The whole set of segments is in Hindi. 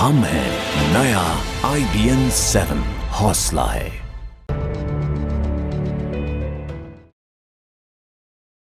हम हैं नया IBN 7, हौसला है।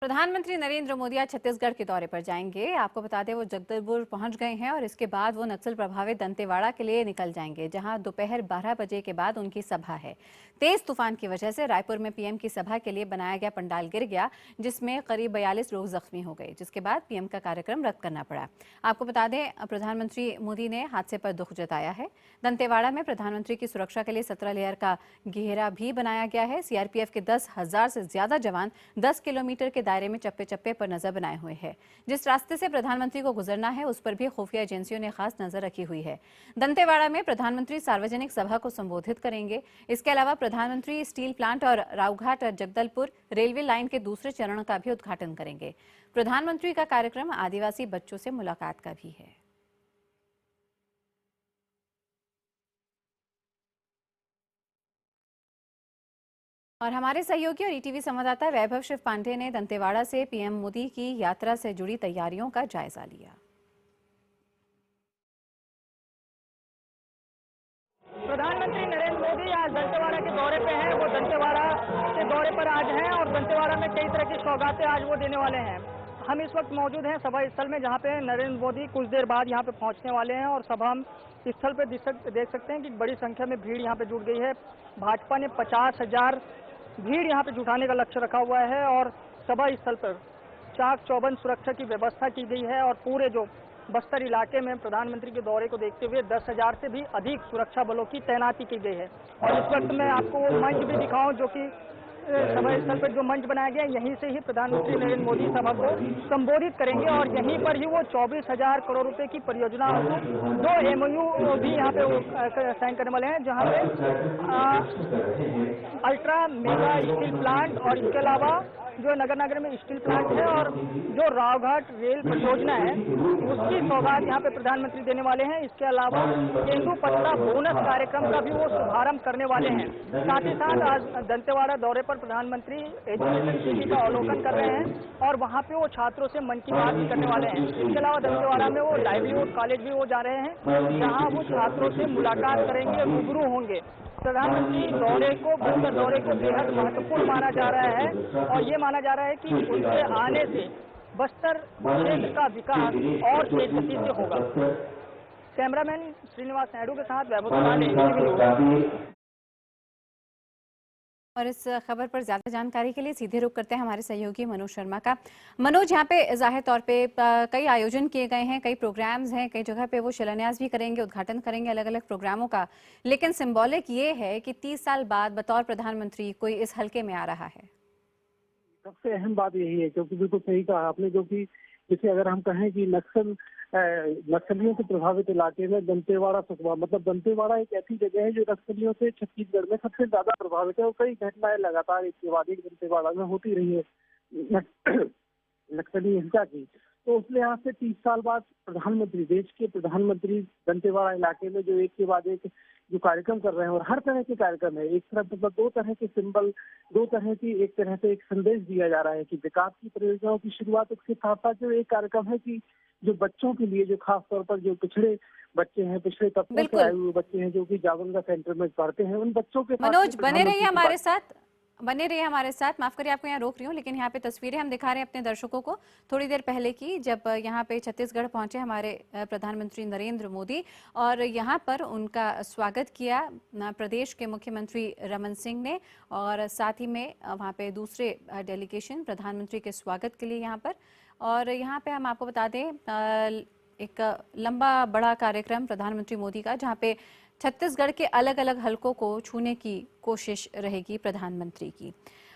प्रधानमंत्री नरेंद्र मोदी आज छत्तीसगढ़ के दौरे पर जाएंगे। आपको बता दें वो जगदलपुर पहुंच गए हैं और इसके बाद वो नक्सल प्रभावित दंतेवाड़ा के लिए निकल जाएंगे, जहां दोपहर 12 बजे के बाद उनकी सभा है। तेज तूफान की वजह से रायपुर में पीएम की सभा के लिए बनाया गया पंडाल गिर गया, जिसमें करीब 42 लोग जख्मी हो गए, जिसके बाद पीएम का कार्यक्रम रद्द करना पड़ा। आपको बता दें प्रधानमंत्री मोदी ने हादसे पर दुख जताया है। दंतेवाड़ा में प्रधानमंत्री की सुरक्षा के लिए 17 लेयर का घेरा भी बनाया गया है। सीआरपीएफ के 10,000 से ज्यादा जवान 10 किलोमीटर के दायरे में चप्पे चप्पे पर नजर बनाए हुए हैं। जिस रास्ते से प्रधानमंत्री को गुजरना है उस पर भी खुफिया एजेंसियों ने खास नजर रखी हुई है। दंतेवाड़ा में प्रधानमंत्री सार्वजनिक सभा को संबोधित करेंगे। इसके अलावा प्रधानमंत्री स्टील प्लांट और रावघाट और जगदलपुर रेलवे लाइन के दूसरे चरण का भी उद्घाटन करेंगे। प्रधानमंत्री का कार्यक्रम आदिवासी बच्चों से मुलाकात का भी है। और हमारे सहयोगी और ईटीवी संवाददाता वैभव शिव पांडे ने दंतेवाड़ा से पीएम मोदी की यात्रा से जुड़ी तैयारियों का जायजा लिया। प्रधानमंत्री नरेंद्र मोदी आज दंतेवाड़ा के दौरे पे हैं। वो दंतेवाड़ा के दौरे पर आज हैं और दंतेवाड़ा में कई तरह की सौगातें आज वो देने वाले हैं। हम इस वक्त मौजूद हैं सभा स्थल में, जहां पे नरेंद्र मोदी कुछ देर बाद यहां पे पहुंचने वाले हैं और सभा स्थल पे देख सकते हैं कि बड़ी संख्या में भीड़ यहां पे जुट गई है। भाजपा ने 50,000 भीड़ यहाँ पे जुटाने का लक्ष्य रखा हुआ है और सभा स्थल पर चाक चौबंद सुरक्षा की व्यवस्था की गई है और पूरे जो बस्तर इलाके में प्रधानमंत्री के दौरे को देखते हुए 10,000 से भी अधिक सुरक्षा बलों की तैनाती की गई है। और इस वक्त मैं आपको वो मंच भी दिखाऊं जो कि सभा स्थल पर जो मंच बनाया गया है, यहीं से ही प्रधानमंत्री नरेंद्र मोदी सभा को संबोधित करेंगे और यहीं पर ही वो 24,000 करोड़ रुपए की परियोजनाओं को 2 MOU भी यहाँ पे साइन करने वाले हैं, जहाँ पे अल्ट्रा मेगा स्टील प्लांट और इसके अलावा जो नगर में स्टील प्लांट है और जो रावघाट रेल परियोजना है उसकी सौगात यहाँ पे प्रधानमंत्री देने वाले हैं। इसके अलावा तेंदू पत्ता बोनस कार्यक्रम का भी वो शुभारंभ करने वाले हैं। साथ ही साथ आज दंतेवाड़ा दौरे पर प्रधानमंत्री एजुकेशन सिटी का अवलोकन कर रहे हैं और वहाँ पे वो छात्रों से मन की बात भी करने वाले हैं। इसके अलावा दंतेवाड़ा में वो लाइवलीहुड कॉलेज भी वो जा रहे हैं, जहाँ वो छात्रों से मुलाकात करेंगे, रूबरू होंगे। प्रधानमंत्री दौरे को बस्तर दौरे को बेहद महत्वपूर्ण माना जा रहा है और ये माना जा रहा है कि उनके आने से बस्तर क्षेत्र का विकास और तेज गति से होगा। कैमरामैन श्रीनिवास नायडू के साथ वैभव पांडे। और इस खबर पर ज्यादा जानकारी के लिए सीधे रुख करते हैं हमारे सहयोगी मनोज शर्मा का। मनोज, यहाँ पे जाहिर तौर पे कई आयोजन किए गए हैं, कई प्रोग्राम्स हैं, कई जगह पे वो शिलान्यास भी करेंगे, उद्घाटन करेंगे अलग अलग प्रोग्रामों का, लेकिन सिंबॉलिक ये है कि 30 साल बाद बतौर प्रधानमंत्री कोई इस हल्के में आ रहा है। सबसे अहम बात यही है, क्योंकि बिल्कुल सही कहा आपने, क्योंकि जैसे अगर हम कहें कि नक्सलियों से प्रभावित इलाके में दंतेवाड़ा सुकमा, मतलब दंतेवाड़ा एक ऐसी जगह है जो नक्सलियों से छत्तीसगढ़ में सबसे ज्यादा प्रभावित है और कई घटनाएं लगातार एक के बाद एक दंतेवाड़ा में होती रही है नक्सली हिंसा की। तो उस लिहाज से 30 साल बाद देश के प्रधानमंत्री दंतेवाड़ा इलाके में जो एक के बाद एक जो कार्यक्रम कर रहे हैं और हर तरह के कार्यक्रम है, एक तरफ मतलब 2 तरह के सिंबल, 2 तरह की एक तरह से एक संदेश दिया जा रहा है कि विकास की परियोजनाओं की शुरुआत, उसके साथ साथ जो एक कार्यक्रम है कि जो बच्चों के लिए, जो खास तौर पर जो पिछड़े बच्चे हैं, पिछड़े तबकों से आए हुए बच्चे हैं जो कि जावंगा सेंटर में पढ़ते हैं, उन बच्चों के मनोज बने रहिए हमारे साथ। माफ करिए आपको यहाँ रोक रही हूँ, लेकिन यहाँ पे तस्वीरें हम दिखा रहे हैं अपने दर्शकों को थोड़ी देर पहले की, जब यहाँ पे छत्तीसगढ़ पहुंचे हमारे प्रधानमंत्री नरेंद्र मोदी और यहाँ पर उनका स्वागत किया प्रदेश के मुख्यमंत्री रमन सिंह ने और साथ ही में वहाँ पे दूसरे डेलीगेशन प्रधानमंत्री के स्वागत के लिए यहाँ पर। और यहाँ पे हम आपको बता दें एक लंबा बड़ा कार्यक्रम प्रधानमंत्री मोदी का, जहाँ पे छत्तीसगढ़ के अलग अलग हलकों को छूने की कोशिश रहेगी प्रधानमंत्री की।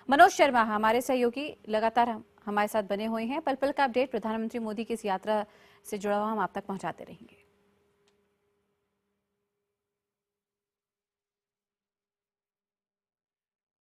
मनोज शर्मा हमारे सहयोगी लगातार हमारे साथ बने हुए हैं, पल पल का अपडेट प्रधानमंत्री मोदी की इस यात्रा से जुड़ा हुआ हम आप तक पहुंचाते रहेंगे।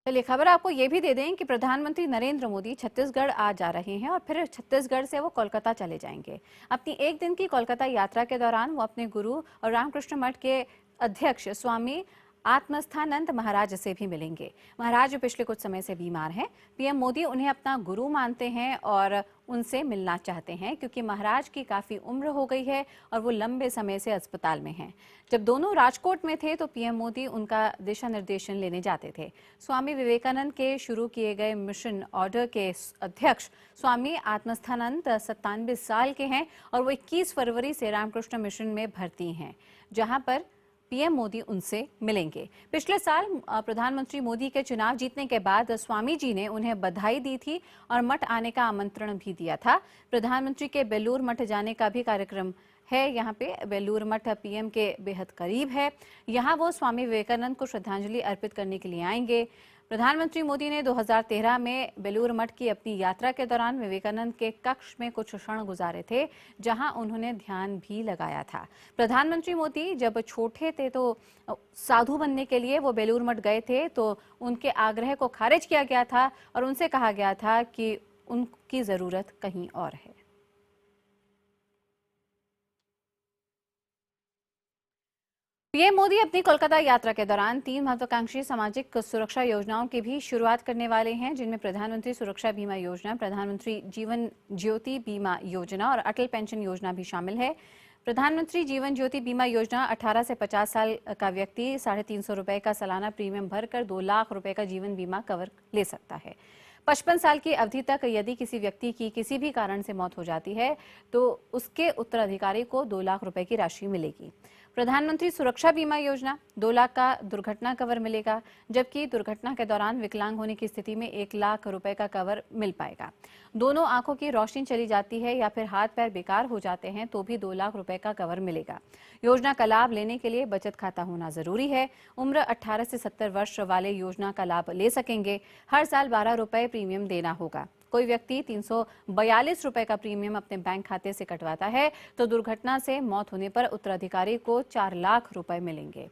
चलिए खबर आपको ये भी दे दें कि प्रधानमंत्री नरेंद्र मोदी छत्तीसगढ़ आज जा रहे हैं और फिर छत्तीसगढ़ से वो कोलकाता चले जाएंगे। अपनी 1 दिन की कोलकाता यात्रा के दौरान वो अपने गुरु और रामकृष्ण मठ के अध्यक्ष स्वामी आत्मस्थानंद महाराज से भी मिलेंगे। महाराज पिछले कुछ समय से बीमार हैं। पीएम मोदी उन्हें अपना गुरु मानते हैं और उनसे मिलना चाहते हैं क्योंकि महाराज की काफ़ी उम्र हो गई है और वो लंबे समय से अस्पताल में हैं। जब दोनों राजकोट में थे तो पीएम मोदी उनका दिशा निर्देशन लेने जाते थे। स्वामी विवेकानंद के शुरू किए गए मिशन ऑर्डर के अध्यक्ष स्वामी आत्मस्थानंद 97 साल के हैं और वो 21 फरवरी से रामकृष्ण मिशन में भर्ती हैं, जहां पर पीएम मोदी उनसे मिलेंगे। पिछले साल प्रधानमंत्री मोदी के चुनाव जीतने के बाद स्वामी जी ने उन्हें बधाई दी थी और मठ आने का आमंत्रण भी दिया था। प्रधानमंत्री के बेलूर मठ जाने का भी कार्यक्रम है। यहाँ पे बेलूर मठ पीएम के बेहद करीब है। यहाँ वो स्वामी विवेकानंद को श्रद्धांजलि अर्पित करने के लिए आएंगे। प्रधानमंत्री मोदी ने 2013 में बेलूर मठ की अपनी यात्रा के दौरान विवेकानंद के कक्ष में कुछ क्षण गुजारे थे, जहां उन्होंने ध्यान भी लगाया था। प्रधानमंत्री मोदी जब छोटे थे तो साधु बनने के लिए वो बेलूर मठ गए थे, तो उनके आग्रह को खारिज किया गया था और उनसे कहा गया था कि उनकी जरूरत कहीं और है। पीएम मोदी अपनी कोलकाता यात्रा के दौरान 3 महत्वाकांक्षी सामाजिक सुरक्षा योजनाओं की भी शुरुआत करने वाले हैं, जिनमें प्रधानमंत्री सुरक्षा बीमा योजना, प्रधानमंत्री जीवन ज्योति बीमा योजना और अटल पेंशन योजना भी शामिल है। प्रधानमंत्री जीवन ज्योति बीमा योजना 18 से 50 साल का व्यक्ति 350 रुपए का सालाना प्रीमियम भरकर 2 लाख रुपए का जीवन बीमा कवर ले सकता है। 55 साल की अवधि तक यदि किसी व्यक्ति की किसी भी कारण से मौत हो जाती है तो उसके उत्तराधिकारी को 2 लाख रुपए की राशि मिलेगी। प्रधानमंत्री सुरक्षा बीमा योजना 2 लाख का दुर्घटना कवर मिलेगा, जबकि दुर्घटना के दौरान विकलांग होने की स्थिति में 1 लाख रुपए का कवर मिल पाएगा। दोनों आंखों की रोशनी चली जाती है या फिर हाथ पैर बेकार हो जाते हैं तो भी 2 लाख रुपए का कवर मिलेगा। योजना का लाभ लेने के लिए बचत खाता होना जरूरी है। उम्र 18 से 70 वर्ष वाले योजना का लाभ ले सकेंगे। हर साल 12 रुपए प्रीमियम देना होगा। कोई व्यक्ति 342 रुपए का प्रीमियम अपने बैंक खाते से कटवाता है तो दुर्घटना से मौत होने पर उत्तराधिकारी को 4 लाख रुपए मिलेंगे।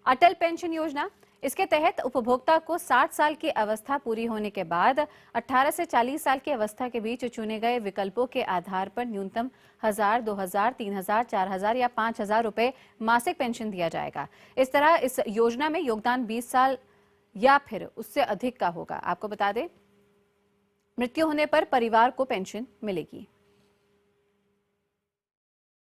अटल पेंशन योजना, इसके तहत उपभोक्ता को 60 साल की अवस्था पूरी होने के बाद 18 से 40 साल की अवस्था के बीच चुने गए विकल्पों के आधार पर न्यूनतम 1000, 2000, 3000, 4000 या 5000 रुपए मासिक पेंशन दिया जाएगा। इस तरह इस योजना में योगदान 20 साल या फिर उससे अधिक का होगा। आपको बता दें, मृत्यु होने पर परिवार को पेंशन मिलेगी।